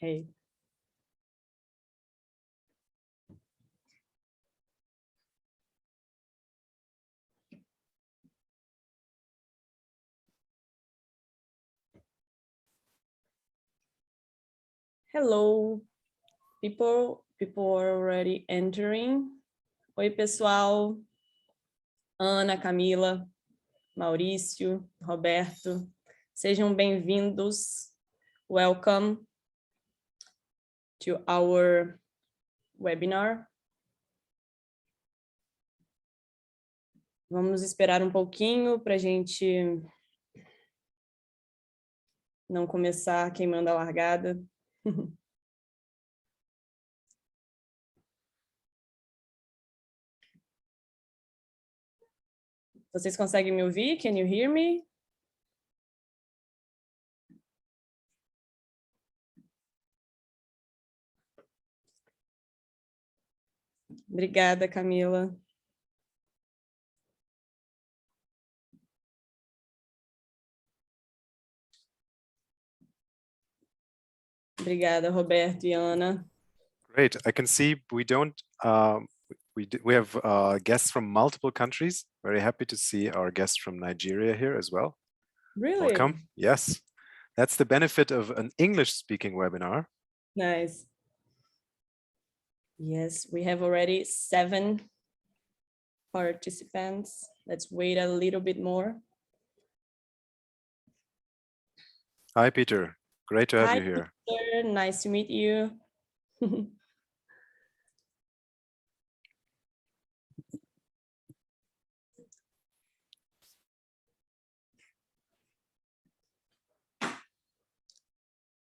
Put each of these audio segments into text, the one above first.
Hey. Hello, people are already entering. Oi, pessoal. Ana, Camila, Maurício, Roberto, sejam bem-vindos. Welcome to our webinar. Vamos esperar um pouquinho para a gente não começar queimando a largada. Vocês conseguem me ouvir? Can you hear me? Obrigada, Camila. Obrigada, Roberto e Ana. Great. I can see we don't we have guests from multiple countries. Very happy to see our guests from Nigeria here as well. Really? Welcome. Yes, that's the benefit of an English-speaking webinar. Nice. Yes, we have already 7 participants. Let's wait a little bit more. Hi, Peter. Great to have Hi, you here. Peter. Nice to meet you.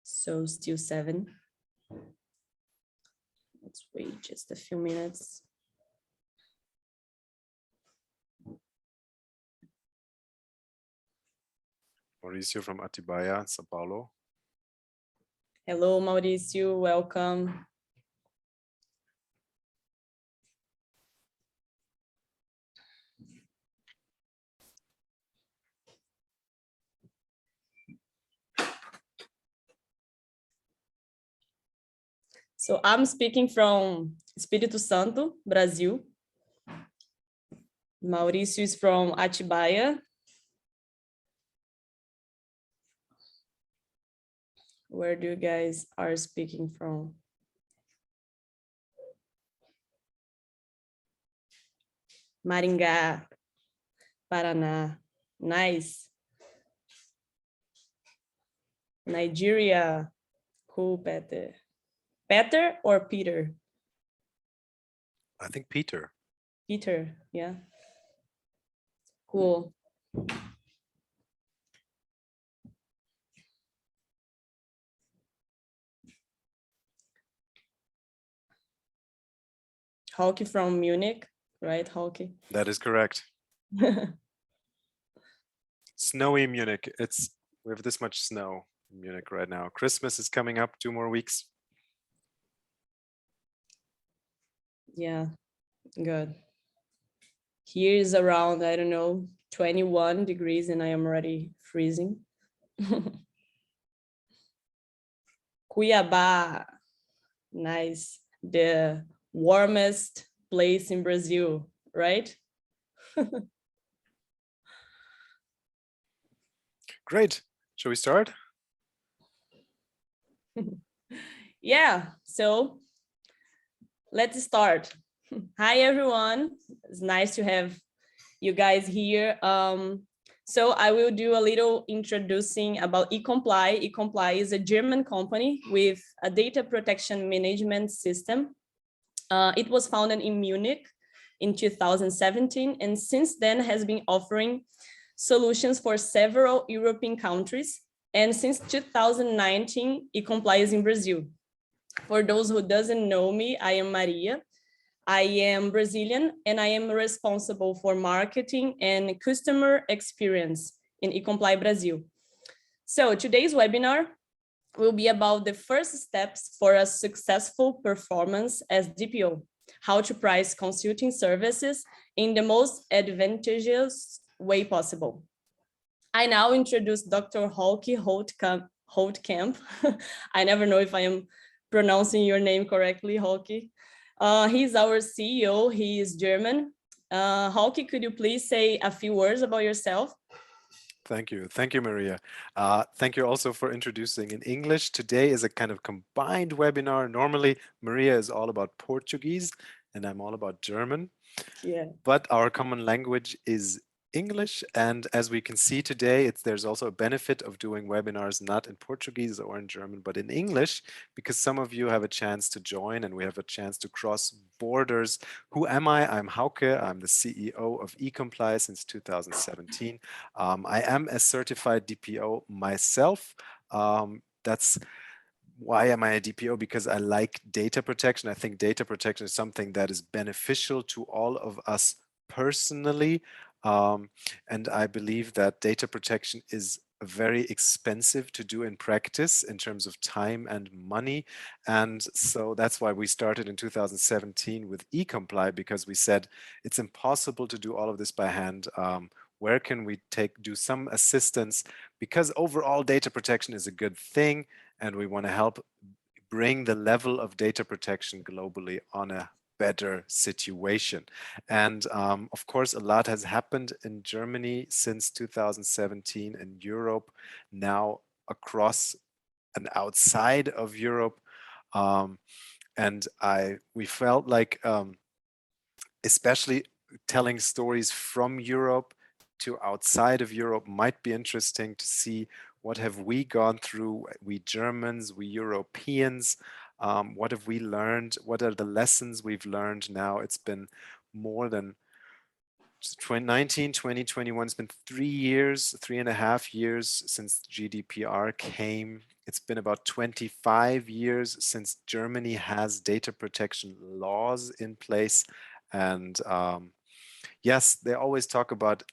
So still 7. Let's wait just a few minutes. Mauricio from Atibaia, São Paulo. Hello, Mauricio. Welcome. So I'm speaking from Espírito Santo, Brazil. Mauricio is from Atibaia. Where do you guys are speaking from? Maringá, Paraná. Nice. Nigeria. Cool, Peter. Peter or Peter? I think Peter. Peter, yeah. Cool. Hauke from Munich, right, Hauke? That is correct. Snowy Munich. We have this much snow in Munich right now. Christmas is coming up, 2 more weeks. Yeah, good. Here is around, I don't know, 21 degrees and I am already freezing. Cuiabá, nice. The warmest place in Brazil, right? Great. Shall we start? Yeah, so let's start. Hi, everyone. It's nice to have you guys here. So I will do a little introducing about eComply. eComply is a German company with a data protection management system. It was founded in Munich in 2017, and since then has been offering solutions for several European countries. And since 2019, eComply is in Brazil. For those who doesn't know me, I am Maria. I am Brazilian and I am responsible for marketing and customer experience in eComply Brazil. So today's webinar will be about the first steps for a successful performance as DPO, how to price consulting services in the most advantageous way possible. I now introduce Dr. Hauke Holtkamp. I never know if I am pronouncing your name correctly, Hauke. He's our CEO. He is German. Hauke, could you please say a few words about yourself? Thank you. Thank you, Maria. Thank you also for introducing in English. Today is a kind of combined webinar. Normally, Maria is all about Portuguese and I'm all about German. Yeah. But our common language is English. And as we can see today, there's also a benefit of doing webinars not in Portuguese or in German, but in English, because some of you have a chance to join and we have a chance to cross borders. Who am I? I'm Hauke. I'm the CEO of eComply since 2017. I am a certified DPO myself. That's why am I a DPO? Because I like data protection. I think data protection is something that is beneficial to all of us personally. And I believe that data protection is very expensive to do in practice in terms of time and money. And so that's why we started in 2017 with eComply, because we said it's impossible to do all of this by hand. Where can we do some assistance? Because overall data protection is a good thing, and we want to help bring the level of data protection globally on a better situation. And of course, a lot has happened in Germany since 2017, in Europe, now across and outside of Europe. And we felt like, especially telling stories from Europe to outside of Europe might be interesting to see what have we gone through, we Germans, we Europeans, what have we learned, what are the lessons we've learned now. It's been more than 2019, 2021, it's been 3 years, 3.5 years since GDPR came. It's been about 25 years since Germany has data protection laws in place. And yes, they always talk about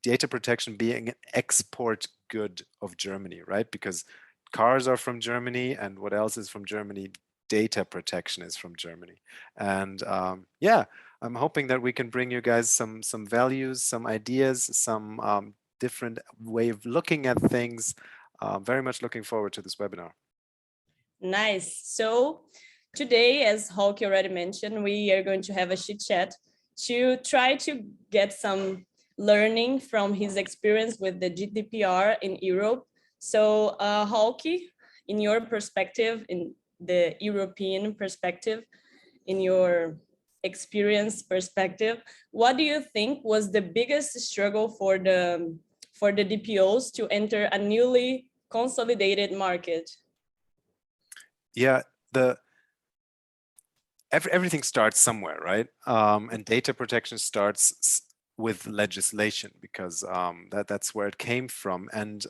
data protection being an export good of Germany, right? Because cars are from Germany, and what else is from Germany? Data protection is from Germany. And yeah, I'm hoping that we can bring you guys some values, some ideas, some different way of looking at things. Very much looking forward to this webinar. Nice. So today, as Hauke already mentioned, we are going to have a chit chat to try to get some learning from his experience with the GDPR in Europe. So Hauke, in your perspective, in the European perspective, in your experience perspective, what do you think was the biggest struggle for the DPOs to enter a newly consolidated market? Yeah, everything starts somewhere, right? And data protection starts with legislation, because that's where it came from. And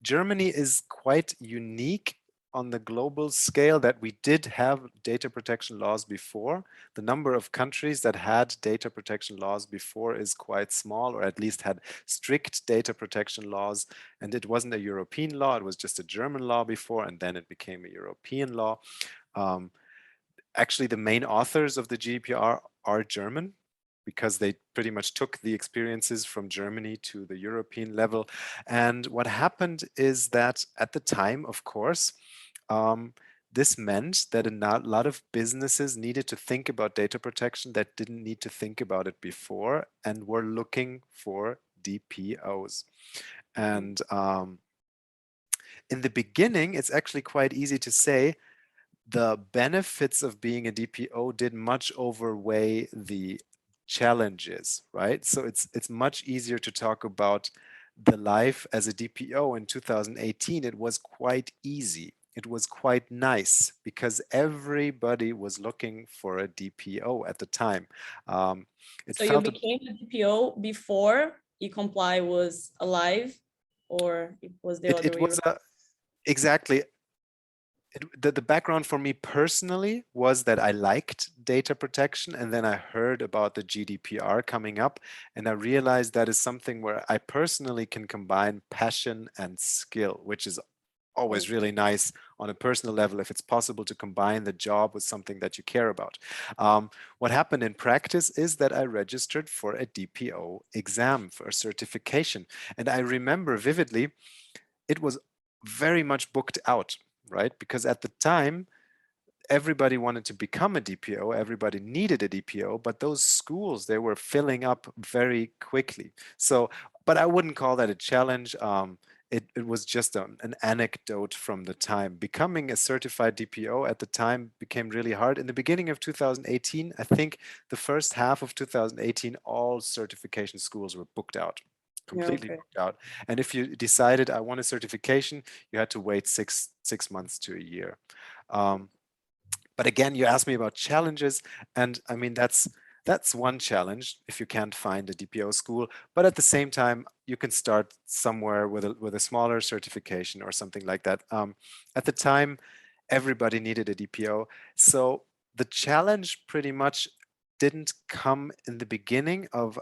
Germany is quite unique on the global scale that we did have data protection laws before. The number of countries that had data protection laws before is quite small, or at least had strict data protection laws. And it wasn't a European law, it was just a German law before, and then it became a European law. Actually, the main authors of the GDPR are German, because they pretty much took the experiences from Germany to the European level. And what happened is that at the time, of course, this meant that a lot of businesses needed to think about data protection that didn't need to think about it before, and were looking for DPOs. And in the beginning, it's actually quite easy to say the benefits of being a DPO did much outweigh the challenges, right? So it's much easier to talk about the life as a DPO in 2018. It was quite easy. It was quite nice, because everybody was looking for a DPO at the time. So you became a DPO before eComply was alive, or it was the other way around? Exactly. The background for me personally was that I liked data protection, and then I heard about the GDPR coming up, and I realized that is something where I personally can combine passion and skill, which is always really nice on a personal level if it's possible to combine the job with something that you care about. What happened in practice is that I registered for a DPO exam, for a certification. And I remember vividly, it was very much booked out, right? Because at the time, everybody wanted to become a DPO, everybody needed a DPO, but those schools, they were filling up very quickly. So, but I wouldn't call that a challenge. It was just an anecdote from the time. Becoming a certified DPO at the time became really hard. In the beginning of 2018, I think the first half of 2018, all certification schools were booked out, completely booked out. And if you decided I want a certification, you had to wait six months to a year. But again, you asked me about challenges, and I mean, that's one challenge if you can't find a DPO school. But at the same time, you can start somewhere with a smaller certification or something like that. At the time, everybody needed a DPO, so the challenge pretty much didn't come in the beginning of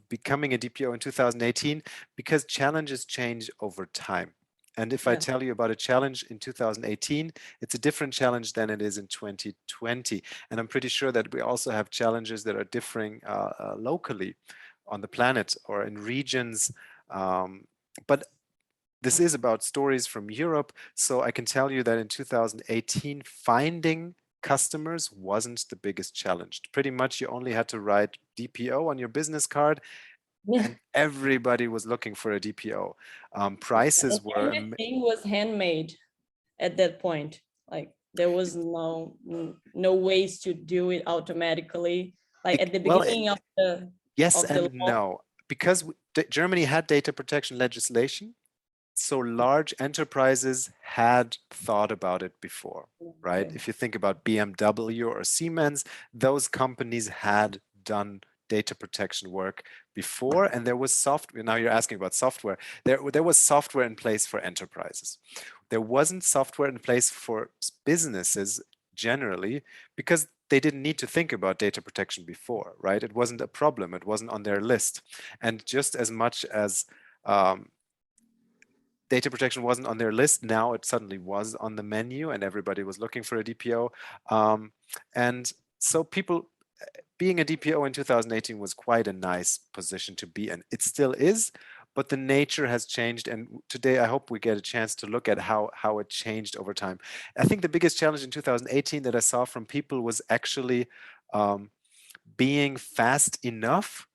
becoming a DPO in 2018, because challenges change over time. And if I tell you about a challenge in 2018, it's a different challenge than it is in 2020. And I'm pretty sure that we also have challenges that are differing locally on the planet or in regions. But this is about stories from Europe. So I can tell you that in 2018, finding customers wasn't the biggest challenge. Pretty much you only had to write DPO on your business card, and everybody was looking for a DPO. Prices were... Everything was handmade at that point. Like there was no ways to do it automatically. Like at the beginning of the yes and no, because Germany had data protection legislation. So large enterprises had thought about it before, right? If you think about BMW or Siemens, those companies had done data protection work before, and there was software. Now you're asking about software. There was software in place for enterprises. There wasn't software in place for businesses generally, because they didn't need to think about data protection before, right? It wasn't a problem. It wasn't on their list. And just as much as data protection wasn't on their list, now it suddenly was on the menu and everybody was looking for a DPO. And so people, being a DPO in 2018 was quite a nice position to be in. It still is, but the nature has changed. And today I hope we get a chance to look at how it changed over time. I think the biggest challenge in 2018 that I saw from people was actually being fast enough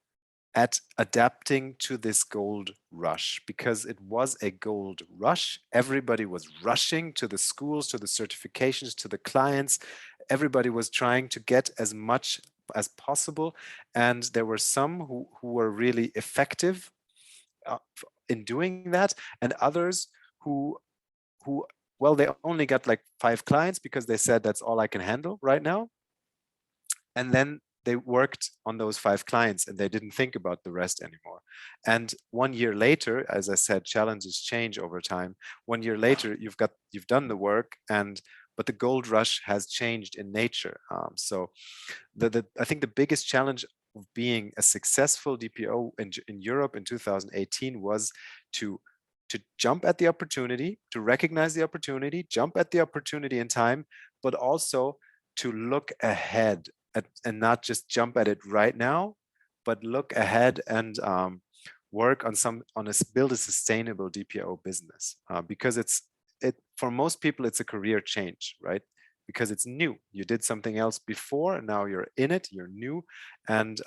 at adapting to this gold rush, because it was a gold rush. Everybody was rushing to the schools, to the certifications, to the clients. Everybody was trying to get as much as possible. And there were some who were really effective in doing that, and others who well, they only got like 5 clients because they said that's all I can handle right now. And then they worked on those 5 clients and they didn't think about the rest anymore. And 1 year later, as I said, challenges change over time. 1 year later, you've done the work, but the gold rush has changed in nature. So I think the biggest challenge of being a successful DPO in Europe in 2018 was to jump at the opportunity, to recognize the opportunity, jump at the opportunity in time, but also to look ahead and not just jump at it right now, but look ahead and work on build a sustainable DPO business, because for most people it's a career change, right? Because it's new. You did something else before, and now you're in it, you're new, and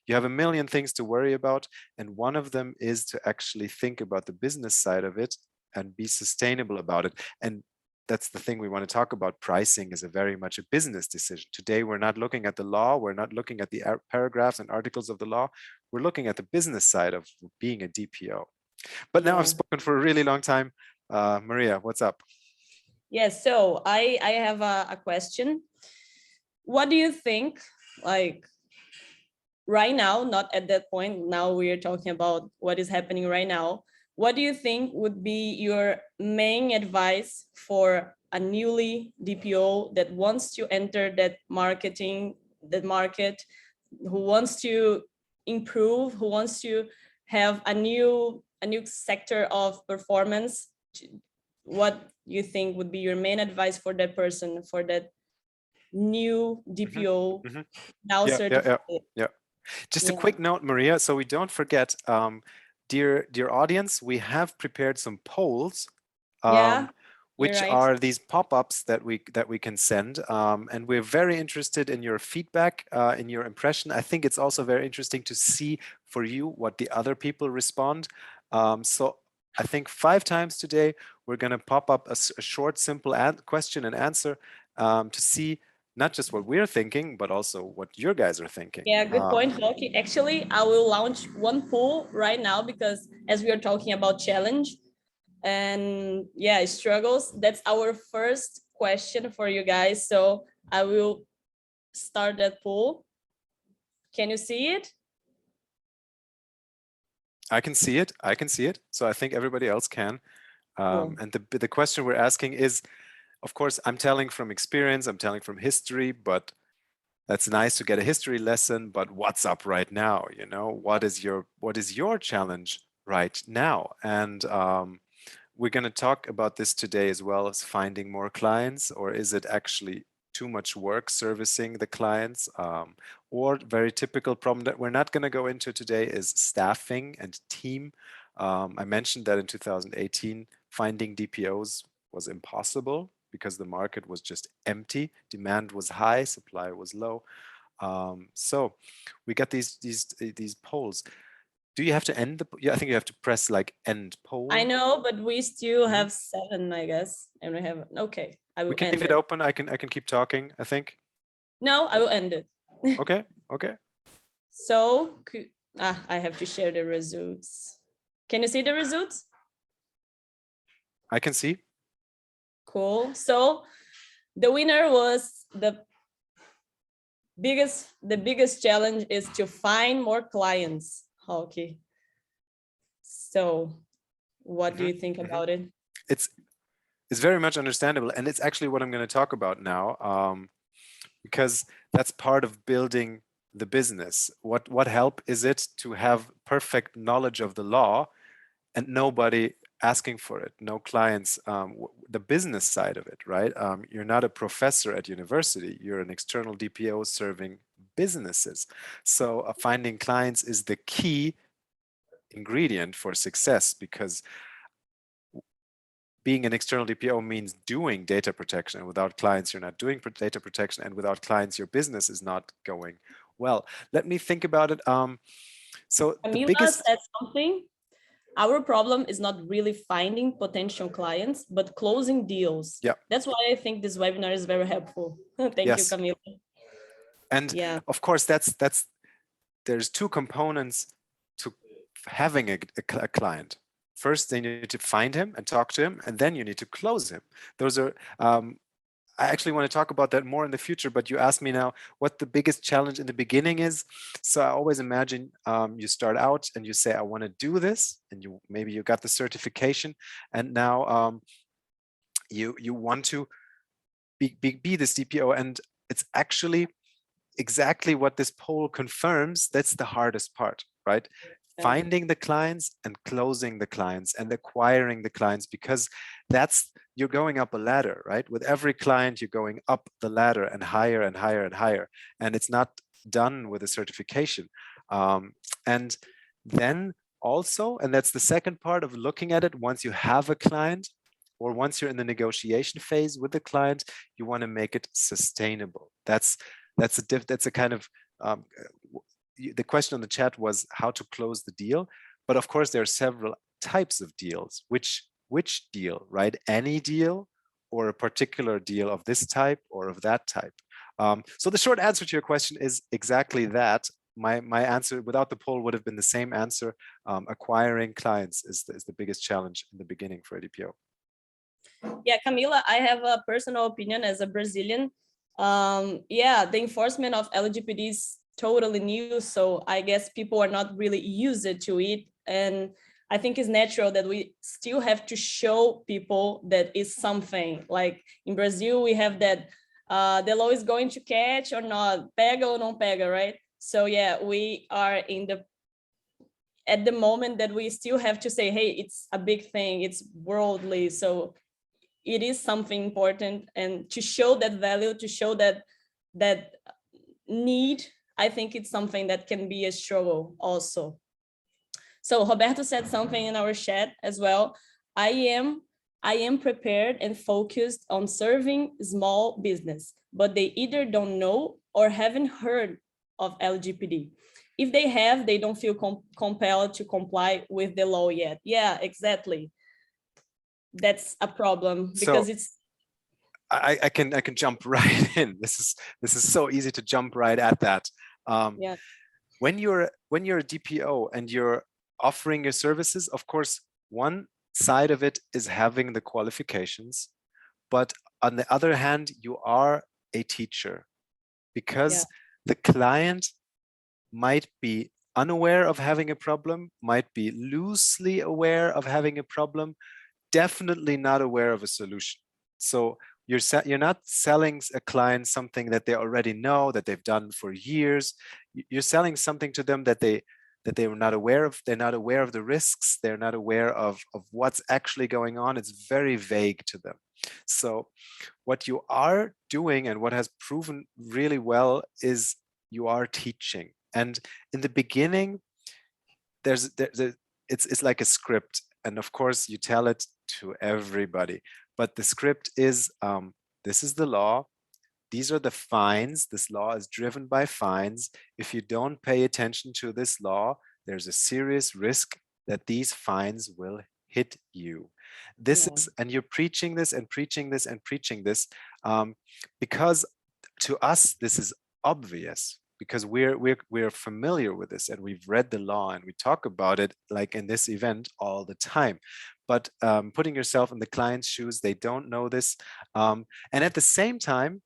you have a million things to worry about. And one of them is to actually think about the business side of it and be sustainable about it. And that's the thing we want to talk about. Pricing is very much a business decision. Today, we're not looking at the law. We're not looking at the paragraphs and articles of the law. We're looking at the business side of being a DPO. But now I've spoken for a really long time. Maria, what's up? Yes, so I have a question. What do you think, like right now, not at that point, now we are talking about what is happening right now. What do you think would be your main advice for a newly DPO that wants to enter that market, who wants to improve, who wants to have a new sector of performance? What you think would be your main advice for that person, for that new DPO now certified? Just a quick note, Maria, so we don't forget, dear audience, we have prepared some polls, Yeah, you're which right. are these pop-ups that we can send, and we're very interested in your feedback, in your impression. I think it's also very interesting to see for you what the other people respond. So I think 5 times today we're going to pop up a short, simple question and answer to see not just what we're thinking, but also what your guys are thinking. Yeah, good point, Hauke. Actually, I will launch one poll right now because as we are talking about challenge and yeah, struggles, that's our first question for you guys. So I will start that poll. Can you see it? I can see it. I can see it. So I think everybody else can. Cool. And the question we're asking is, of course, I'm telling from experience, I'm telling from history, but that's nice to get a history lesson, but what's up right now? You know, what is your challenge right now? And we're going to talk about this today as well, as finding more clients, or is it actually too much work servicing the clients? Or very typical problem that we're not going to go into today is staffing and team. I mentioned that in 2018, finding DPOs was impossible because the market was just empty. Demand was high, supply was low. So we got these polls. Do you have to end the? Yeah, I think you have to press like end poll. I know, but we still have 7, I guess, and we have okay. I will We can end leave it open. I can keep talking, I think. No, I will end it. Okay. Okay. So I have to share the results. Can you see the results? I can see. Cool. So the winner was the biggest challenge is to find more clients. Okay. So what do you think about it? It's very much understandable, and it's actually what I'm going to talk about now, because that's part of building the business. What help is it to have perfect knowledge of the law and nobody asking for it, no clients, the business side of it, right? You're not a professor at university, you're an external DPO serving businesses. So finding clients is the key ingredient for success, because being an external DPO means doing data protection, and without clients you're not doing data protection, and without clients your business is not going well. Let me think about it. So Camila the biggest said something. Our problem is not really finding potential clients, but closing deals. Yeah. That's why I think this webinar is very helpful. Thank you, Camila. And yeah, of course, there's 2 components to having a client. First, they need to find him and talk to him, and then you need to close him. Those are I actually want to talk about that more in the future, but you asked me now what the biggest challenge in the beginning is. So I always imagine you start out and you say, I want to do this, and maybe you got the certification, and now you want to be this DPO, and it's actually exactly what this poll confirms. That's the hardest part, right? Yeah. Finding the clients and closing the clients and acquiring the clients, because you're going up a ladder, right? With every client, you're going up the ladder and higher and higher and higher. And it's not done with a certification. And then also, and that's the second part of looking at it, once you have a client, or once you're in the negotiation phase with the client, you want to make it sustainable. That's a kind of the question on the chat was how to close the deal, but of course there are several types of deals. Which deal, right? Any deal, or a particular deal of this type or of that type? So the short answer to your question is exactly that. My answer without the poll would have been the same answer. Acquiring clients is the biggest challenge in the beginning for a DPO. Yeah, Camila, I have a personal opinion as a Brazilian. Yeah, the enforcement of LGPD is totally new, so I guess people are not really used to it, and I think it's natural that we still have to show people that it's something. Like in Brazil, we have that the law is going to catch or not, pega or non pega, right? So yeah, we are at the moment that we still have to say, hey, it's a big thing, it's worldly, so it is something important, and to show that value, to show that need, I think it's something that can be a struggle also. So Roberto said something in our chat as well. I am prepared and focused on serving small business, but they either don't know or haven't heard of LGPD. If they have, they don't feel compelled to comply with the law yet. Yeah, exactly. That's a problem because it's. I can jump right in. This is so easy to jump right at that. Yeah. When you're a DPO and you're offering your services, of course, one side of it is having the qualifications, but on the other hand, you are a teacher, because the client might be unaware of having a problem, might be loosely aware of having a problem, definitely not aware of a solution. So you're not selling a client something that they already know, that they've done for years. You're selling something to them that they were not aware of. They're not aware of the risks. They're not aware of what's actually going on. It's very vague to them. So what you are doing, and what has proven really well, is you are teaching. And in the beginning, it's like a script. And of course, you tell it to everybody. But the script is, this is the law. These are the fines. This law is driven by fines. If you don't pay attention to this law, there's a serious risk that these fines will hit you. This is, and you're preaching this and preaching this and preaching this, because to us, this is obvious, because we're familiar with this and we've read the law and we talk about it, like in this event, all the time. But putting yourself in the client's shoes, they don't know this. And at the same time,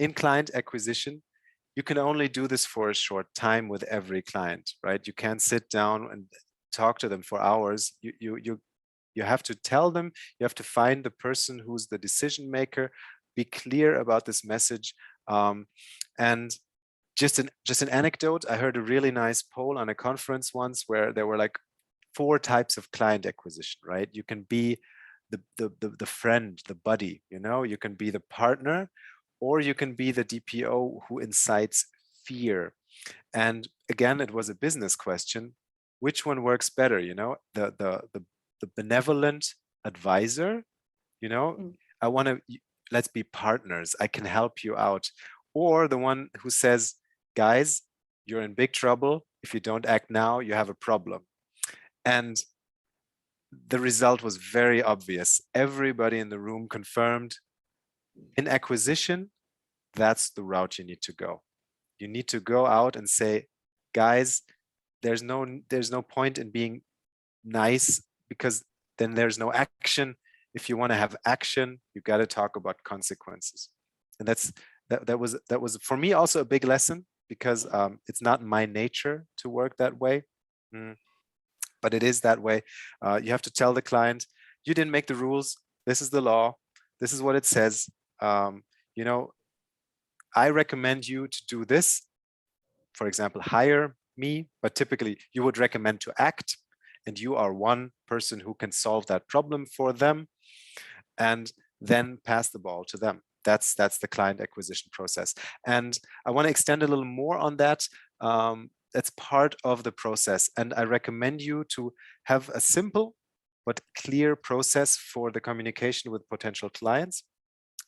in client acquisition, you can only do this for a short time with every client, right? You can't sit down and talk to them for hours. You have to tell them, you have to find the person who's the decision maker, be clear about this message. And just an anecdote, I heard a really nice poll on a conference once where there were like 4 types of client acquisition, right? You can be the friend, the buddy, you can be the partner, or you can be the DPO who incites fear. And again, it was a business question. Which one works better? The benevolent advisor, I want to, let's be partners, I can help you out. Or the one who says, guys, you're in big trouble. If you don't act now, you have a problem. And the result was very obvious. Everybody in the room confirmed, in acquisition, that's the route you need to go. You need to go out and say, guys, there's no point in being nice, because then there's no action. If you want to have action, you got to talk about consequences. And that was for me also a big lesson, because it's not my nature to work that way. But it is that way. You have to tell the client, you didn't make the rules. This is the law. This is what it says. I recommend you to do this. For example, hire me, but typically you would recommend to act, and you are one person who can solve that problem for them, and then pass the ball to them. That's the client acquisition process. And I want to extend a little more on that. That's part of the process. And I recommend you to have a simple but clear process for the communication with potential clients,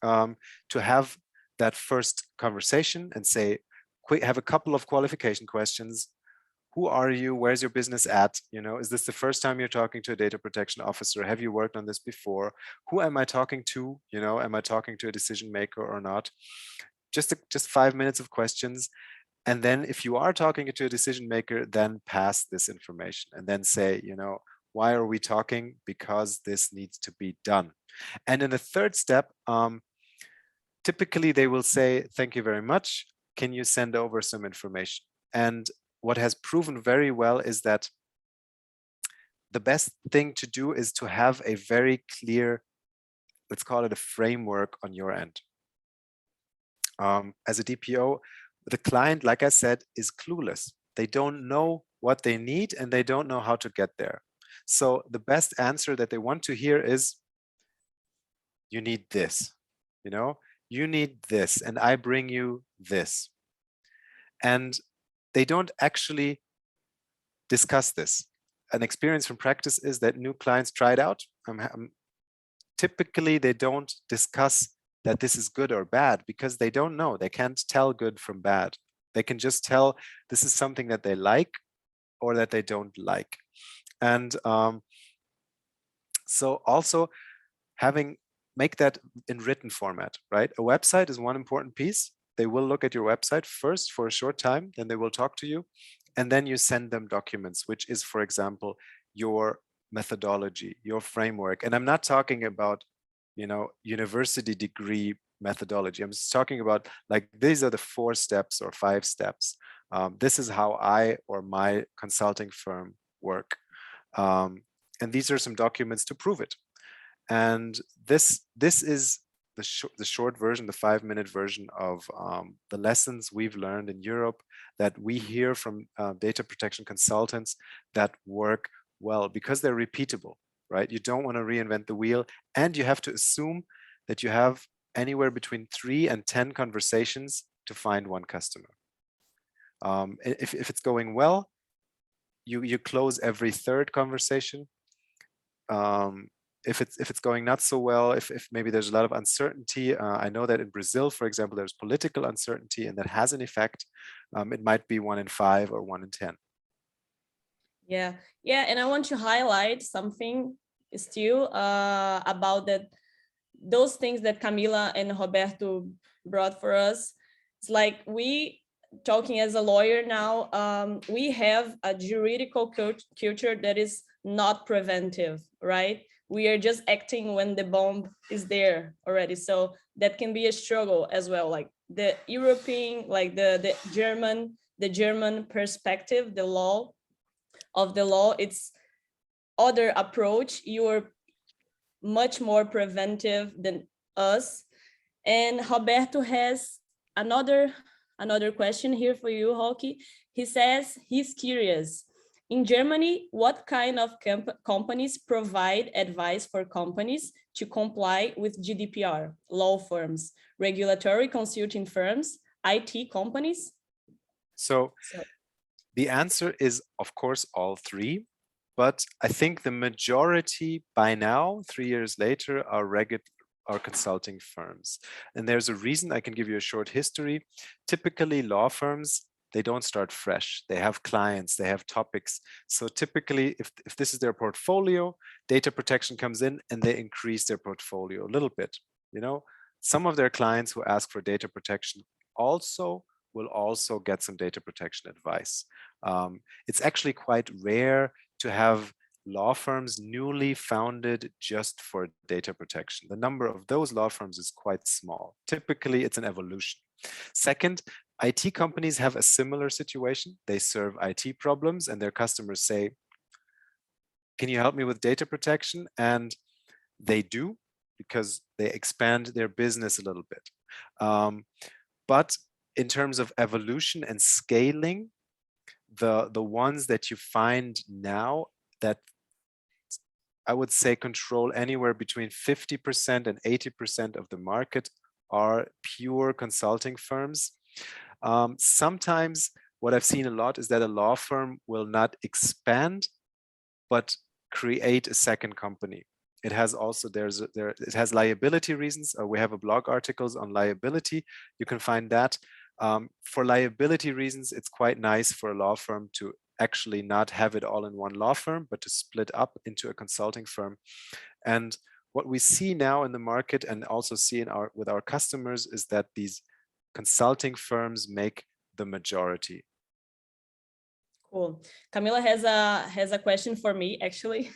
to have that first conversation and say, have a couple of qualification questions. Who are you? Where's your business at? Is this the first time you're talking to a data protection officer? Have you worked on this before? Who am I talking to? Am I talking to a decision maker or not? Just 5 minutes of questions. And then if you are talking to a decision maker, then pass this information and then say, why are we talking? Because this needs to be done. And in the third step, typically they will say, thank you very much. Can you send over some information? And what has proven very well is that the best thing to do is to have a very clear, let's call it a framework on your end. As a DPO, the client, like I said, is clueless. They don't know what they need and they don't know how to get there. So the best answer that they want to hear is, you need this, you need this, and I bring you this. And they don't actually discuss this. an experience from practice is that new clients try it out. Typically, they don't discuss that this is good or bad because they don't know. They can't tell good from bad. They can just tell this is something that they like or that they don't like. And so also make that in written format, right? A website is one important piece. They will look at your website first for a short time, then they will talk to you. And then you send them documents, which is, for example, your methodology, your framework. And I'm not talking about, university degree methodology. I'm just talking about like, these are the 4 steps or 5 steps. This is how I or my consulting firm work. And these are some documents to prove it. And this is the short version, the 5-minute version of the lessons we've learned in Europe that we hear from data protection consultants that work well because they're repeatable, right? You don't want to reinvent the wheel, and you have to assume that you have anywhere between 3 and 10 conversations to find one customer. If it's going well, you close every 3rd conversation. If it's going not so well, if maybe there's a lot of uncertainty, I know that in Brazil, for example, there's political uncertainty and that has an effect. It might be 1 in 5 or 1 in 10. Yeah, and I want to highlight something still about that. Those things that Camila and Roberto brought for us. It's like we talking as a lawyer now, we have a juridical culture that is not preventive, right? We are just acting when the bomb is there already. So that can be a struggle as well. Like the European, like the German perspective, the law, it's other approach. You're much more preventive than us. And Roberto has another question here for you, Hauke. He says he's curious. In Germany, what kind of companies provide advice for companies to comply with GDPR? Law firms, regulatory consulting firms, IT companies? So the answer is, of course, all 3. But I think the majority by now, 3 years later, are consulting firms. And there's a reason. I can give you a short history. Typically, law firms, they don't start fresh. They have clients, they have topics. So typically, if this is their portfolio, data protection comes in and they increase their portfolio a little bit. Some of their clients who ask for data protection will also get some data protection advice. It's actually quite rare to have law firms newly founded just for data protection. The number of those law firms is quite small. Typically, it's an evolution. Second, IT companies have a similar situation. They serve IT problems and their customers say, can you help me with data protection? And they do, because they expand their business a little bit. But in terms of evolution and scaling, the ones that you find now that I would say control anywhere between 50% and 80% of the market are pure consulting firms. Sometimes what I've seen a lot is that a law firm will not expand, but create a second company. It has also, it has liability reasons. We have a blog articles on liability. You can find that. For liability reasons, it's quite nice for a law firm to actually not have it all in one law firm, but to split up into a consulting firm. And what we see now in the market and also see with our customers is that these consulting firms make the majority. Cool. Camila has a question for me, actually.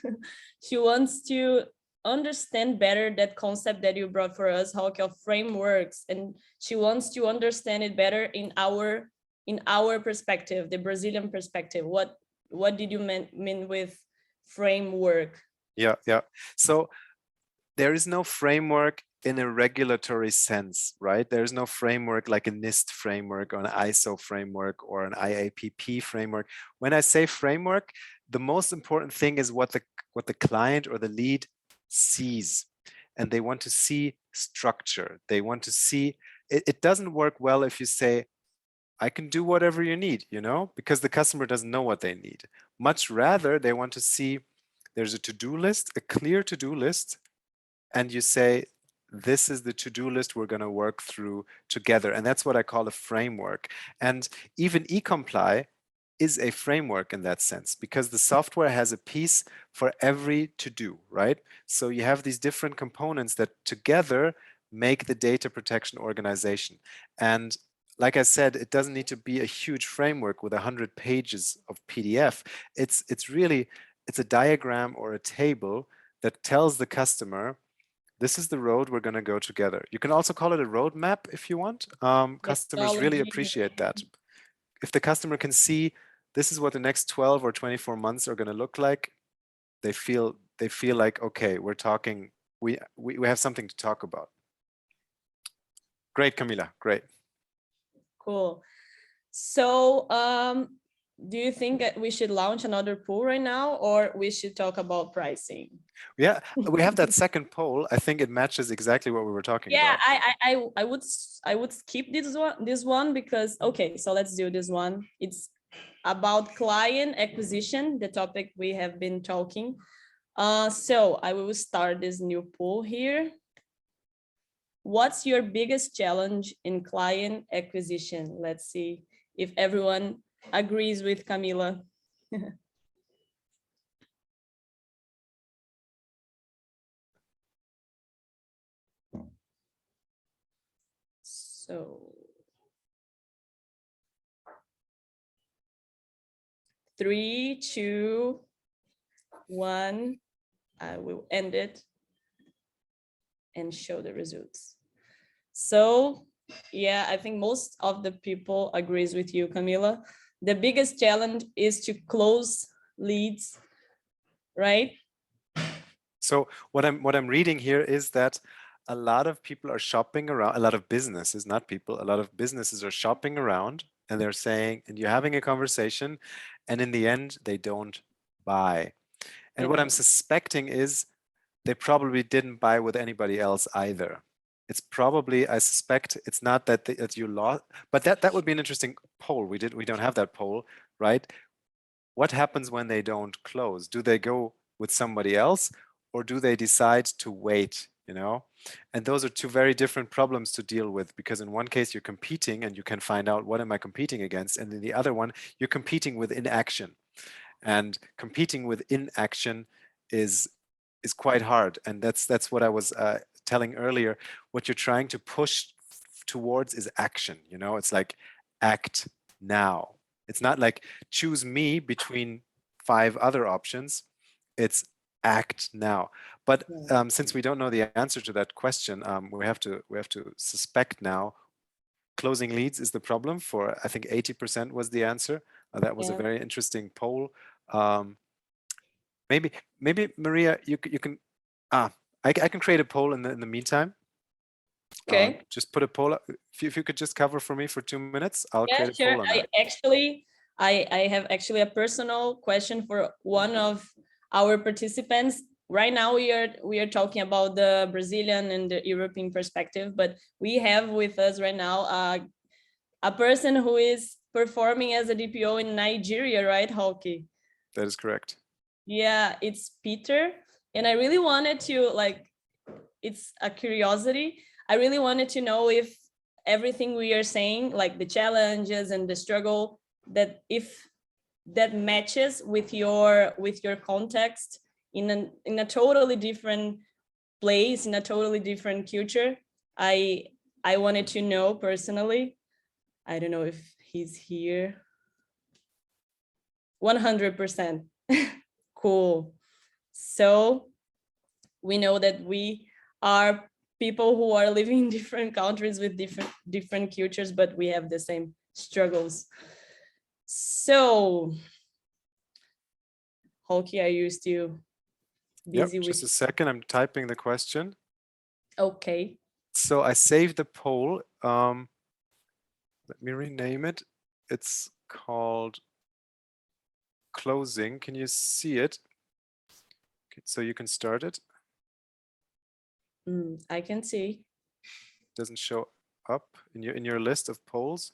She wants to understand better that concept that you brought for us, Hauke, of frameworks, and she wants to understand it better in our perspective, the Brazilian perspective. What did you mean with framework? Yeah. So there is no framework in a regulatory sense, right? There's no framework like a NIST framework or an ISO framework or an IAPP framework. When I say framework, the most important thing is what the client or the lead sees, and they want to see structure. They want to see, it doesn't work well if you say, I can do whatever you need, because the customer doesn't know what they need. Much rather, they want to see there's a to-do list, a clear to-do list, and you say, this is the to-do list we're going to work through together. And that's what I call a framework. And even eComply is a framework in that sense, because the software has a piece for every to-do, right? So you have these different components that together make the data protection organization. And like I said, it doesn't need to be a huge framework with 100 pages of PDF. It's a diagram or a table that tells the customer, this is the road we're going to go together. You can also call it a roadmap if you want. Customers really appreciate that. If the customer can see this is what the next 12 or 24 months are going to look like, they feel like, okay, we're talking, we have something to talk about. Great, Camila, great. Cool. So do you think that we should launch another poll right now, or we should talk about pricing? Yeah, we have that second poll. I think it matches exactly what we were talking about. Yeah, I would skip this one because, okay, so let's do this one. It's about client acquisition, the topic we have been talking. So I will start this new poll here. What's your biggest challenge in client acquisition? Let's see if everyone agrees with Camila. So 3, 2, 1, I will end it and show the results. So yeah, I think most of the people agrees with you, Camila. The biggest challenge is to close leads, right? So what I'm reading here is that a lot of people are shopping around, a lot of businesses, not people, a lot of businesses are shopping around, and they're saying, and you're having a conversation, and in the end, they don't buy. And what I'm suspecting is they probably didn't buy with anybody else either. It's probably, I suspect, it's not that that you lost, but that would be an interesting poll. We don't have that poll, right? What happens when they don't close? Do they go with somebody else, or do they decide to wait? And those are two very different problems to deal with, because in one case you're competing and you can find out what am I competing against, and in the other one you're competing with inaction. And competing with inaction is quite hard. And that's what I was telling earlier. What you're trying to push towards is action. It's like act now. It's not like choose me between 5 other options. It's act now. But since we don't know the answer to that question, we have to suspect now. Closing leads is the problem for, I think 80% was the answer. That was a very interesting poll. Maybe Maria, you can. I can create a poll in the meantime. Okay. Just put a poll up. If you could just cover for me for 2 minutes, I'll create a poll on that. I have actually a personal question for one of our participants. Right now we are talking about the Brazilian and the European perspective, but we have with us right now a person who is performing as a DPO in Nigeria, right, Hauke? That is correct. Yeah, it's Peter. And I really wanted to, it's a curiosity. I really wanted to know if everything we are saying, like the challenges and the struggle, that if that matches with your context in a totally different place, in a totally different culture. I wanted to know personally. I don't know if he's here. 100%. Cool. So we know that we are people who are living in different countries with different cultures, but we have the same struggles. So, Hauke, are you still busy with? Just a second. I'm typing the question. Okay. So I saved the poll. Let me rename it. It's called closing. Can you see it? Okay, so you can start it. I can see. Doesn't show up in your list of polls.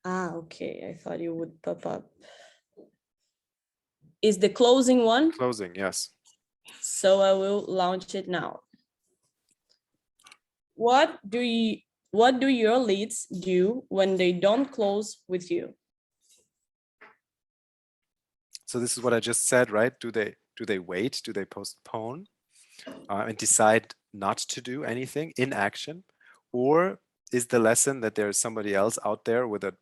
Okay. I thought you would pop up. Is the closing one? Closing, yes. So I will launch it now. What do your leads do when they don't close with you? So this is what I just said, right? Do they wait? Do they postpone and decide not to do anything, inaction? Or is the lesson that there is somebody else out there with a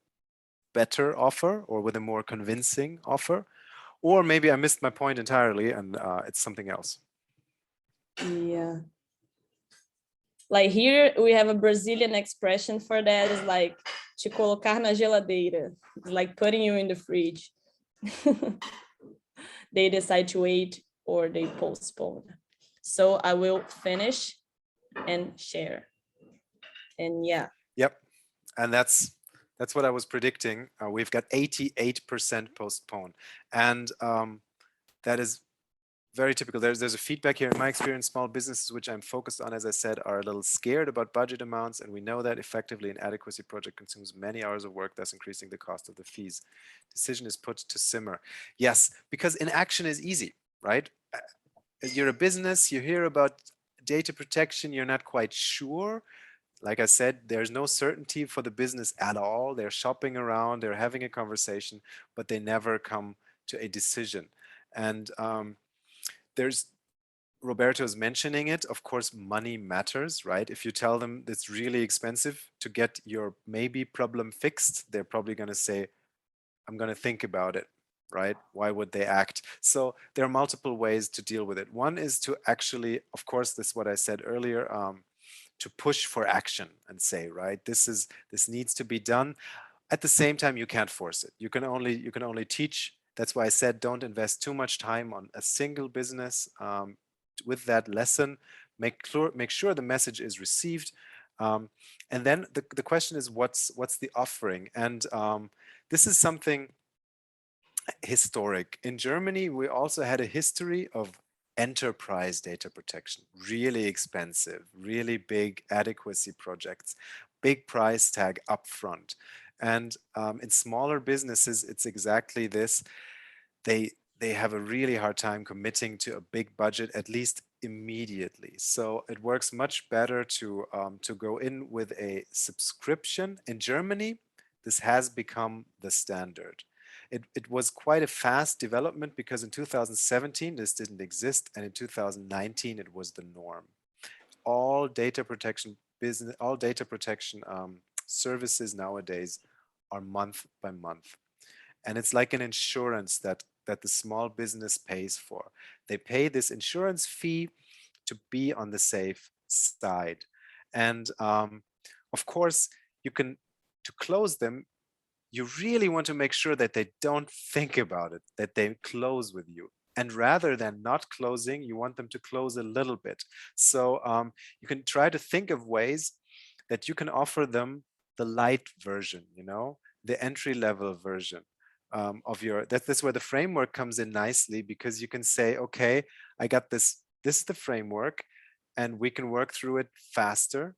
better offer or with a more convincing offer? Or maybe I missed my point entirely and it's something else. Yeah. Like here we have a Brazilian expression for that. It's like te colocar na geladeira. It's like putting you in the fridge. They decide to wait or they postpone. So I will finish and share. And yeah. Yep. And that's what I was predicting. We've got 88% postpone. And that is very typical. There's a feedback here. In my experience, small businesses, which I'm focused on, as I said, are a little scared about budget amounts. And we know that effectively an adequacy project consumes many hours of work, thus increasing the cost of the fees. Decision is put to simmer. Yes, because inaction is easy, right? You're a business, you hear about data protection, you're not quite sure. Like I said, there's no certainty for the business at all. They're shopping around, they're having a conversation, but they never come to a decision. And there's Roberto's mentioning it. Of course, money matters, right? If you tell them it's really expensive to get your maybe problem fixed, they're probably going to say, I'm going to think about it, right? Why would they act? So there are multiple ways to deal with it. One is to actually, of course, this is what I said earlier, to push for action and say, right, this needs to be done. At the same time, you can't force it. You can only teach. That's why I said don't invest too much time on a single business. With that lesson, make sure the message is received, and then the question is what's the offering, and this is something historic. In Germany, we also had a history of enterprise data protection, really expensive, really big adequacy projects, big price tag upfront. And in smaller businesses, it's exactly this. They have a really hard time committing to a big budget, at least immediately. So it works much better to go in with a subscription. In Germany, this has become the standard. It was quite a fast development because in 2017 this didn't exist, and in 2019 it was the norm. All data protection services nowadays are month by month, and it's like an insurance that the small business pays for. They pay this insurance fee to be on the safe side, and of course to close them, you really want to make sure that they don't think about it, that they close with you. And rather than not closing, you want them to close a little bit. So you can try to think of ways that you can offer them the light version, the entry-level version of your, that's where the framework comes in nicely, because you can say, okay, I got this is the framework, and we can work through it faster,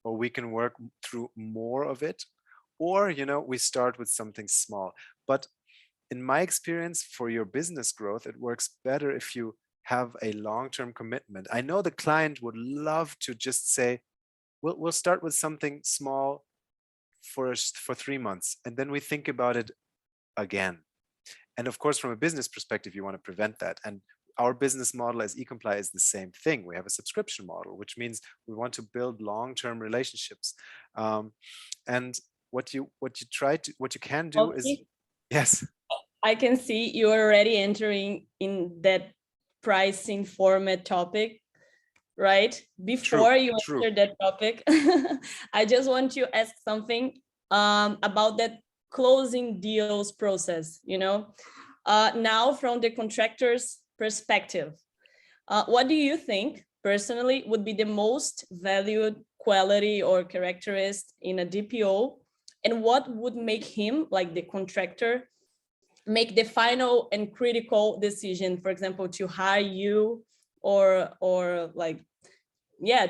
or we can work through more of it, or we start with something small. But in my experience, for your business growth, it works better if you have a long-term commitment. I know the client would love to just say, we'll start with something small for 3 months, and then we think about it again. And of course, from a business perspective, you want to prevent that. And our business model as eComply is the same thing. We have a subscription model, which means we want to build long-term relationships. And what you can do is, yes. I can see you already entering in that pricing format topic, right? Before you enter that topic, I just want to ask something about that closing deals process, now from the contractor's perspective. What do you think personally would be the most valued quality or characteristic in a DPO, and what would make him, like the contractor, make the final and critical decision, for example, to hire you or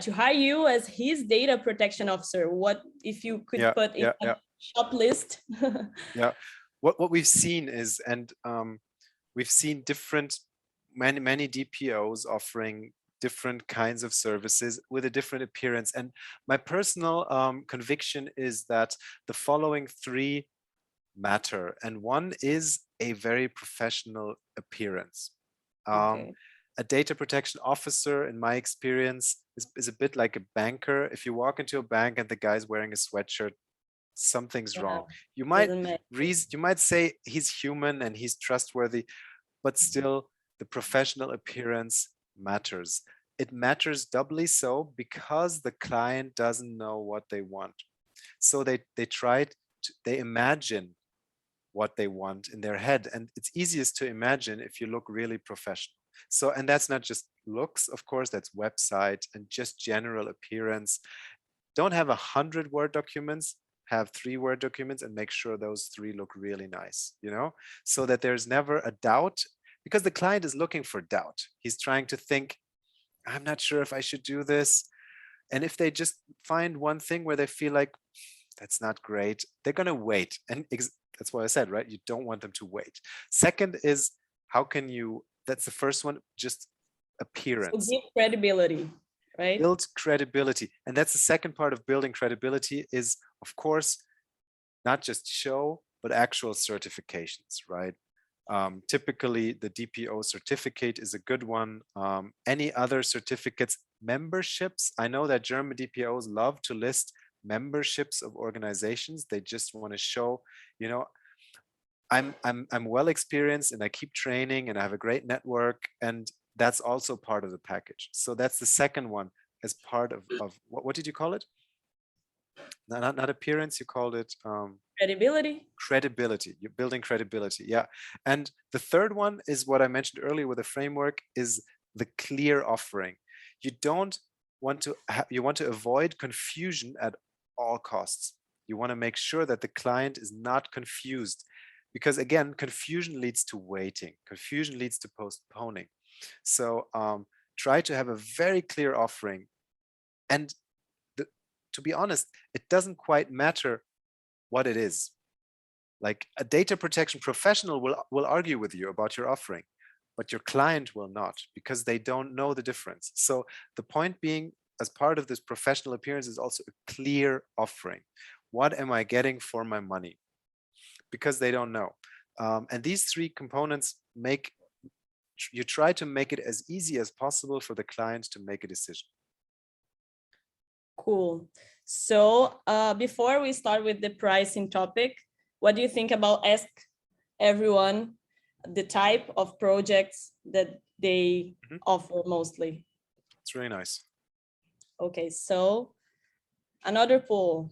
to hire you as his data protection officer? What if you could put in shop list. Yeah, what we've seen is, and we've seen many DPOs offering different kinds of services with a different appearance. And my personal conviction is that the following three matter. And one is a very professional appearance. Okay. A data protection officer, in my experience, is a bit like a banker. If you walk into a bank and the guy's wearing a sweatshirt, something's Yeah, wrong. You might doesn't say he's human and he's trustworthy, but still the professional appearance matters. It matters doubly so because the client doesn't know what they want. So they imagine what they want in their head, and it's easiest to imagine if you look really professional. So, and that's not just looks, of course, that's website and just general appearance. Don't have 100 Word documents, have 3 Word documents, and make sure those 3 look really nice, you know, so that there's never a doubt, because the client is looking for doubt. He's trying to think, I'm not sure if I should do this. And if they just find one thing where they feel like that's not great, they're going to wait. And that's what I said, right? You don't want them to wait. Second is, how can you, that's the first one, just appearance. So give credibility, right? Build credibility. And that's the second part of building credibility is, of course, not just show, but actual certifications, right? Typically, the DPO certificate is a good one. Any other certificates, memberships. I know that German DPOs love to list memberships of organizations. They just want to show, you know, I'm well experienced and I keep training and I have a great network, and that's also part of the package. So that's the second one as part of what did you call it? Not appearance, you called it Credibility. Credibility. You're building credibility. Yeah. And the third one is what I mentioned earlier with the framework, is the clear offering. You don't want to you want to avoid confusion at all costs. You want to make sure that the client is not confused, because again, confusion leads to waiting. Confusion leads to postponing. So try to have a very clear offering. And to be honest, it doesn't quite matter what it is. Like a data protection professional will argue with you about your offering, but your client will not, because they don't know the difference. So the point being, as part of this professional appearance, is also a clear offering. What am I getting for my money? Because they don't know. And these 3 components you try to make it as easy as possible for the client to make a decision. Cool. So before we start with the pricing topic, what do you think about ask everyone the type of projects that they offer mostly? It's really nice. Okay, so another poll.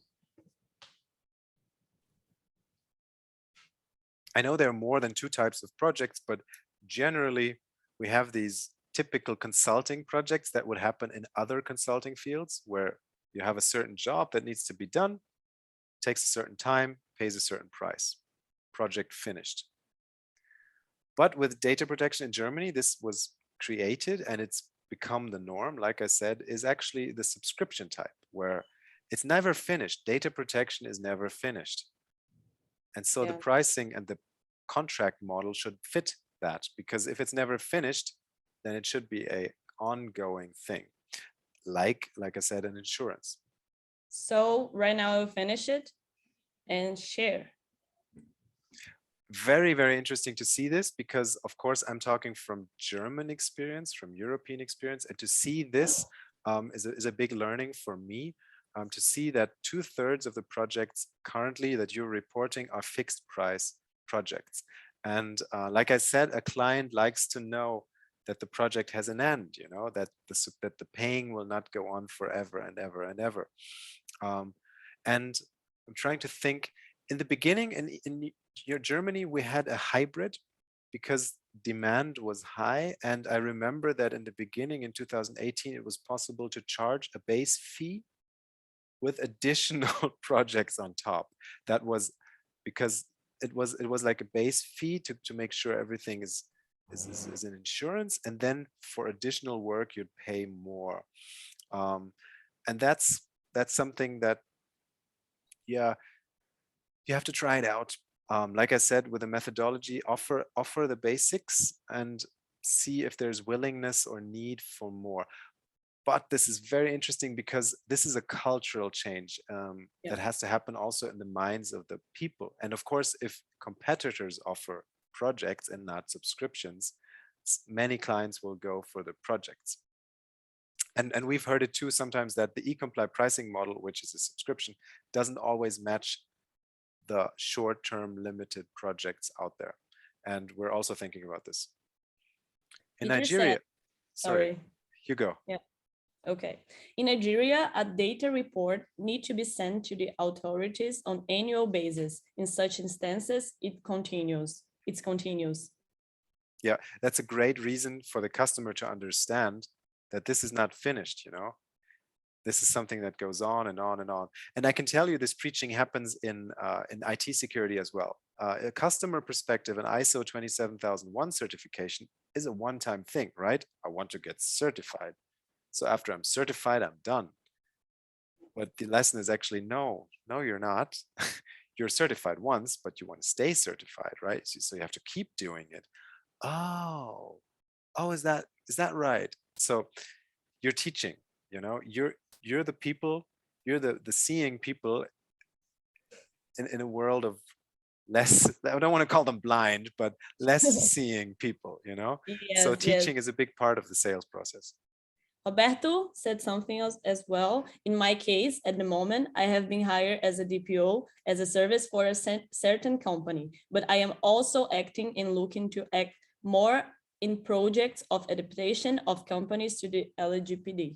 I know there are more than 2 types of projects, but generally we have these typical consulting projects that would happen in other consulting fields, where you have a certain job that needs to be done, takes a certain time, pays a certain price, project finished. But with data protection in Germany, this was created and it's become the norm, like I said, is actually the subscription type, where it's never finished. Data protection is never finished. And so the pricing and the contract model should fit that, because if it's never finished, then it should be an ongoing thing, like I said, an insurance. So right now I'll finish it and share. Very, very interesting to see this, because of course I'm talking from German experience, from European experience, and to see this is a big learning for me. To see that 2/3 of the projects currently that you're reporting are fixed price projects. And like I said, a client likes to know that the project has an end, you know, that the paying will not go on forever and ever and ever. And I'm trying to think, in the beginning, in Germany, we had a hybrid because demand was high. And I remember that in the beginning, in 2018, it was possible to charge a base fee with additional projects on top. That was because it was like a base fee to make sure everything is an insurance, and then for additional work you'd pay more. And that's something that, yeah, you have to try it out. Like I said, with a methodology, offer the basics and see if there's willingness or need for more. But this is very interesting because this is a cultural change that has to happen also in the minds of the people. And of course, if competitors offer projects and not subscriptions, many clients will go for the projects. And we've heard it too sometimes that the e-comply pricing model, which is a subscription, doesn't always match the short-term limited projects out there. And we're also thinking about this. In Nigeria, sorry, you go. Yeah. Okay. In Nigeria, a data report needs to be sent to the authorities on annual basis. In such instances, it's continuous. Yeah, that's a great reason for the customer to understand that this is not finished, This is something that goes on and on and on. And I can tell you this preaching happens in IT security as well. A customer perspective, an ISO 27001 certification is a one-time thing, right? I want to get certified. So after I'm certified, I'm done. But the lesson is actually, no, you're not. You're certified once, but you want to stay certified, right? So you have to keep doing it. Oh, is that right? So you're teaching, you're the people, you're the seeing people in a world of less, I don't want to call them blind, but less seeing people, Yes, so teaching is a big part of the sales process. Roberto said something else as well. In my case, at the moment, I have been hired as a DPO as a service for a certain company, but I am also acting and looking to act more in projects of adaptation of companies to the LGPD.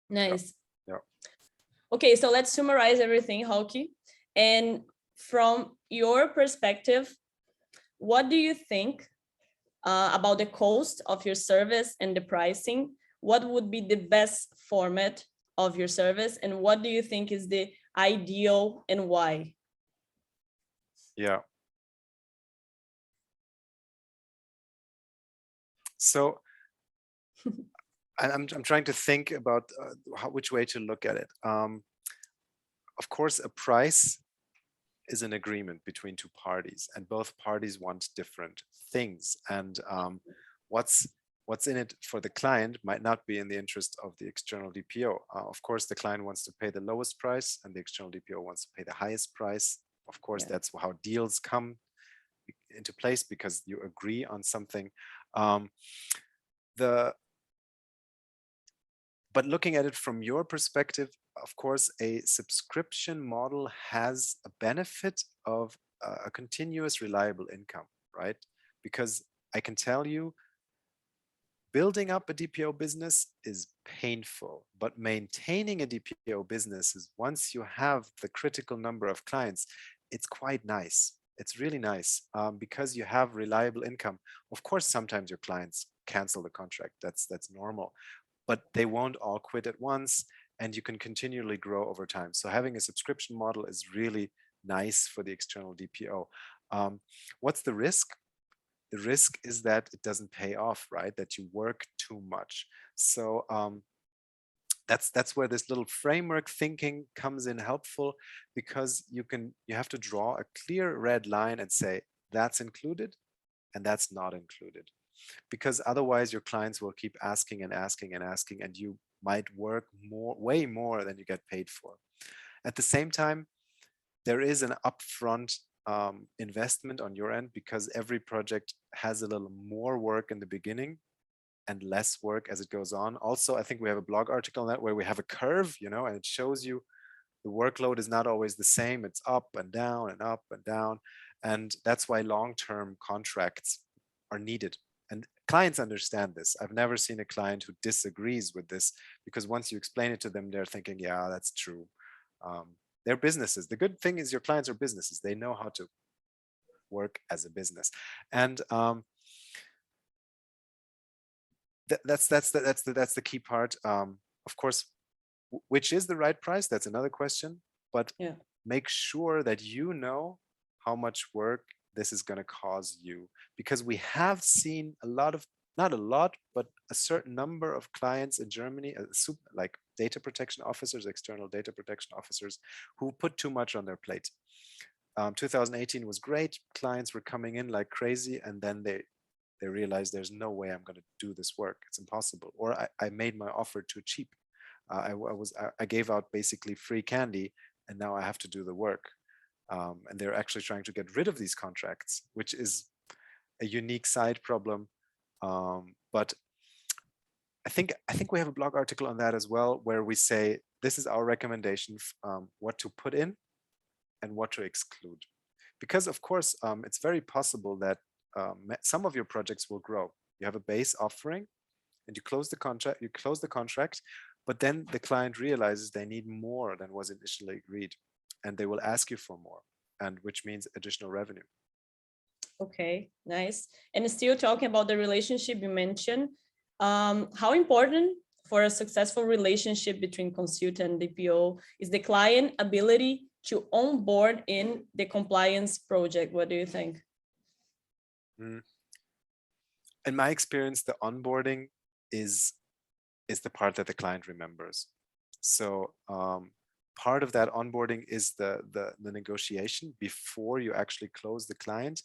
Nice. Yeah. Okay, so let's summarize everything, Hauke. And from your perspective, what do you think about the cost of your service and the pricing? What would be the best format of your service? And what do you think is the ideal and why? Yeah. So I'm trying to think about which way to look at it. Of course, a price is an agreement between two parties, and both parties want different things. And what's in it for the client might not be in the interest of the external DPO. Of course, the client wants to pay the lowest price, and the external DPO wants to pay the highest price. Of course, that's how deals come into place, because you agree on something. But looking at it from your perspective, of course, a subscription model has a benefit of a continuous, reliable income, right? Because I can tell you, building up a DPO business is painful, but maintaining a DPO business is, once you have the critical number of clients, it's quite nice. It's really nice because you have reliable income. Of course, sometimes your clients cancel the contract. That's normal. But they won't all quit at once, and you can continually grow over time. So having a subscription model is really nice for the external DPO. What's the risk? The risk is that it doesn't pay off, right? That you work too much. So that's where this little framework thinking comes in helpful, because you have to draw a clear red line and say that's included and that's not included. Because otherwise your clients will keep asking and asking and asking, and you might work way more than you get paid for. At the same time, there is an upfront investment on your end, because every project has a little more work in the beginning and less work as it goes on. Also, I think we have a blog article on that where we have a curve, and it shows you the workload is not always the same. It's up and down and up and down. And that's why long-term contracts are needed. And clients understand this. I've never seen a client who disagrees with this, because once you explain it to them, they're thinking, yeah, that's true. They're businesses. The good thing is your clients are businesses. They know how to work as a business. And that's the key part. Of course, which is the right price? That's another question. But make sure that you know how much work this is going to cause you, because we have seen a lot of, not a lot, but a certain number of clients in Germany, like data protection officers, external data protection officers, who put too much on their plate. 2018 was great. Clients were coming in like crazy, and then they realized there's no way I'm going to do this work. It's impossible. Or I made my offer too cheap. I gave out basically free candy, and now I have to do the work. And they're actually trying to get rid of these contracts, which is a unique side problem. But I think we have a blog article on that as well, where we say this is our recommendation, what to put in and what to exclude. Because of course, it's very possible that some of your projects will grow. You have a base offering and you close the contract, but then the client realizes they need more than was initially agreed, and they will ask you for more, and which means additional revenue. Okay, nice. And still talking about the relationship you mentioned, how important for a successful relationship between consultant and DPO is the client ability to onboard in the compliance project? What do you think? In my experience, the onboarding is the part that the client remembers. So part of that onboarding is the negotiation before you actually close the client,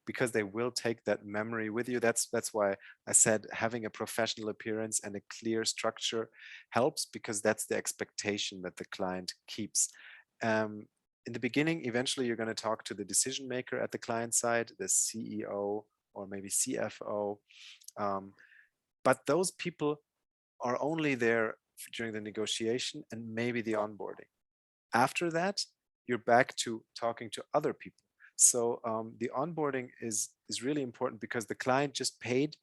because they will take that memory with you. That's why I said having a professional appearance and a clear structure helps, because that's the expectation that the client keeps. In the beginning, eventually you're going to talk to the decision maker at the client side, the CEO or maybe CFO. But those people are only there during the negotiation and maybe the onboarding. After that, you're back to talking to other people. So the onboarding is really important, because the client just paid,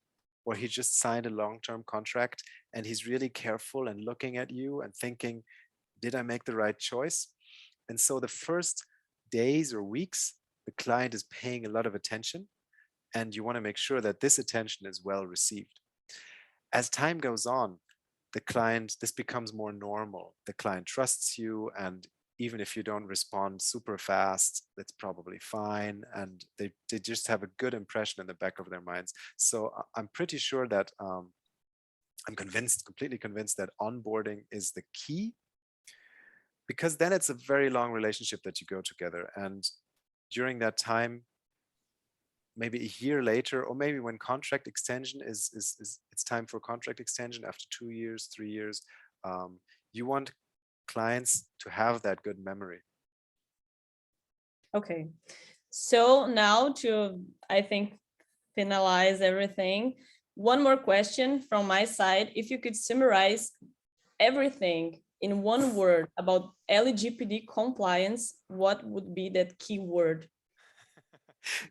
or he just signed a long-term contract, and he's really careful and looking at you and thinking, did I make the right choice? And so the first days or weeks, the client is paying a lot of attention, and you want to make sure that this attention is well received. As time goes on, this becomes more normal. The client trusts you, and even if you don't respond super fast, that's probably fine. And they just have a good impression in the back of their minds. So I'm pretty sure that I'm completely convinced that onboarding is the key, because then it's a very long relationship that you go together. And during that time, maybe a year later, or maybe when contract extension it's time for contract extension after 2 years, 3 years, you want clients to have that good memory. Okay, so now to, I think, finalize everything, one more question from my side. If you could summarize everything in one word about LGPD compliance, what would be that key word?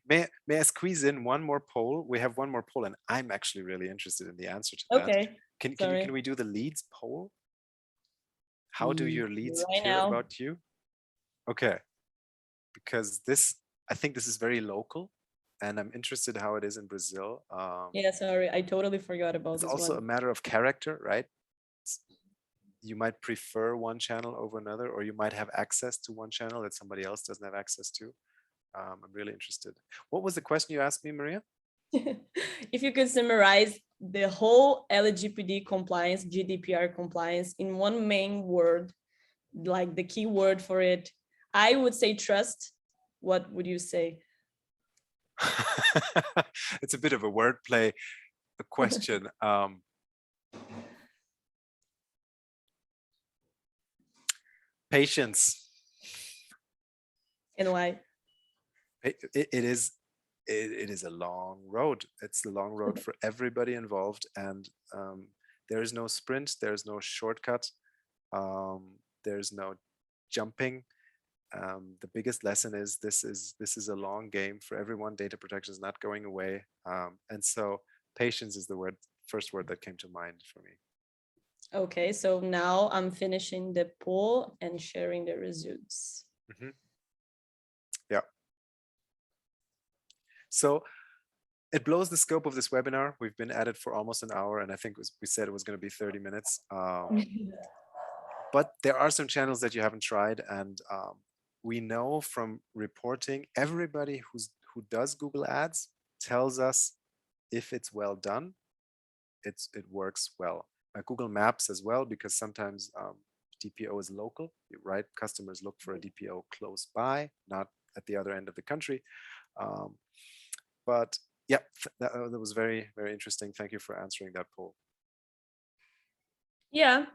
May I squeeze in one more poll? We have one more poll, and I'm actually really interested in the answer to that. Okay. Can we do the leads poll? How do your leads care about you? Okay, because I think this is very local, and I'm interested how it is in Brazil. Yeah, sorry, I totally forgot about this one. It's also a matter of character, right? You might prefer one channel over another, or you might have access to one channel that somebody else doesn't have access to. I'm really interested. What was the question you asked me, Maria? If you could summarize the whole LGPD compliance, GDPR compliance in one main word, like the key word for it, I would say trust. What would you say? It's a bit of a wordplay question. Patience. And why? It is a long road. It's a long road for everybody involved, and there is no sprint, there's no shortcut, there's no jumping. The biggest lesson is this is a long game for everyone. Data protection is not going away, and so patience is the first word that came to mind for me. Okay, so now I'm finishing the poll and sharing the results. Mm-hmm. Yeah. So it blows the scope of this webinar. We've been at it for almost an hour, and I think we said it was going to be 30 minutes. But there are some channels that you haven't tried, and we know from reporting, everybody who does Google Ads tells us if it's well done it works well. Google Maps as well, because sometimes DPO is local, right? Customers look for a DPO close by, not at the other end of the country. But yeah, that was very, very interesting. Thank you for answering that poll. Yeah,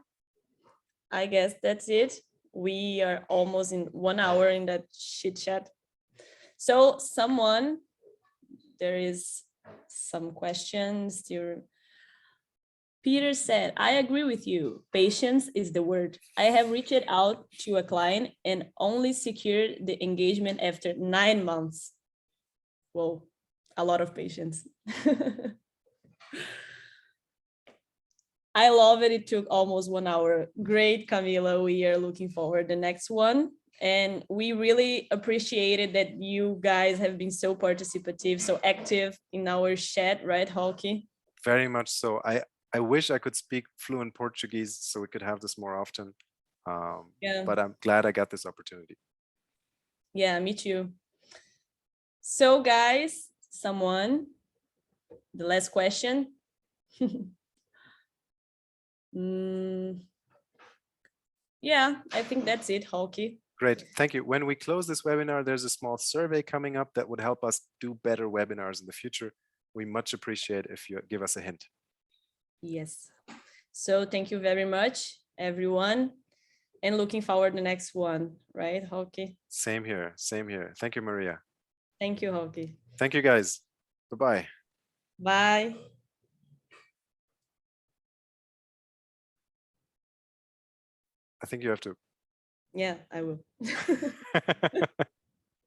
I guess that's it. We are almost in 1 hour in that chit chat. So there is some questions here. Peter said, I agree with you. Patience is the word. I have reached out to a client and only secured the engagement after 9 months. Whoa, a lot of patience. I love it. It took almost 1 hour. Great, Camila. We are looking forward to the next one. And we really appreciated that you guys have been so participative, so active in our chat, right, Hauke? Very much so. I wish I could speak fluent Portuguese so we could have this more often. But I'm glad I got this opportunity. Yeah, me too. So guys, the last question. Yeah, I think that's it, Hauke. Great, thank you. When we close this webinar, there's a small survey coming up that would help us do better webinars in the future. We much appreciate if you give us a hint. Yes. So thank you very much, everyone. And looking forward to the next one, right, Hauke? Same here, same here. Thank you, Maria. Thank you, Hauke. Thank you, guys. Bye-bye. Bye. I think you have to. Yeah, I will.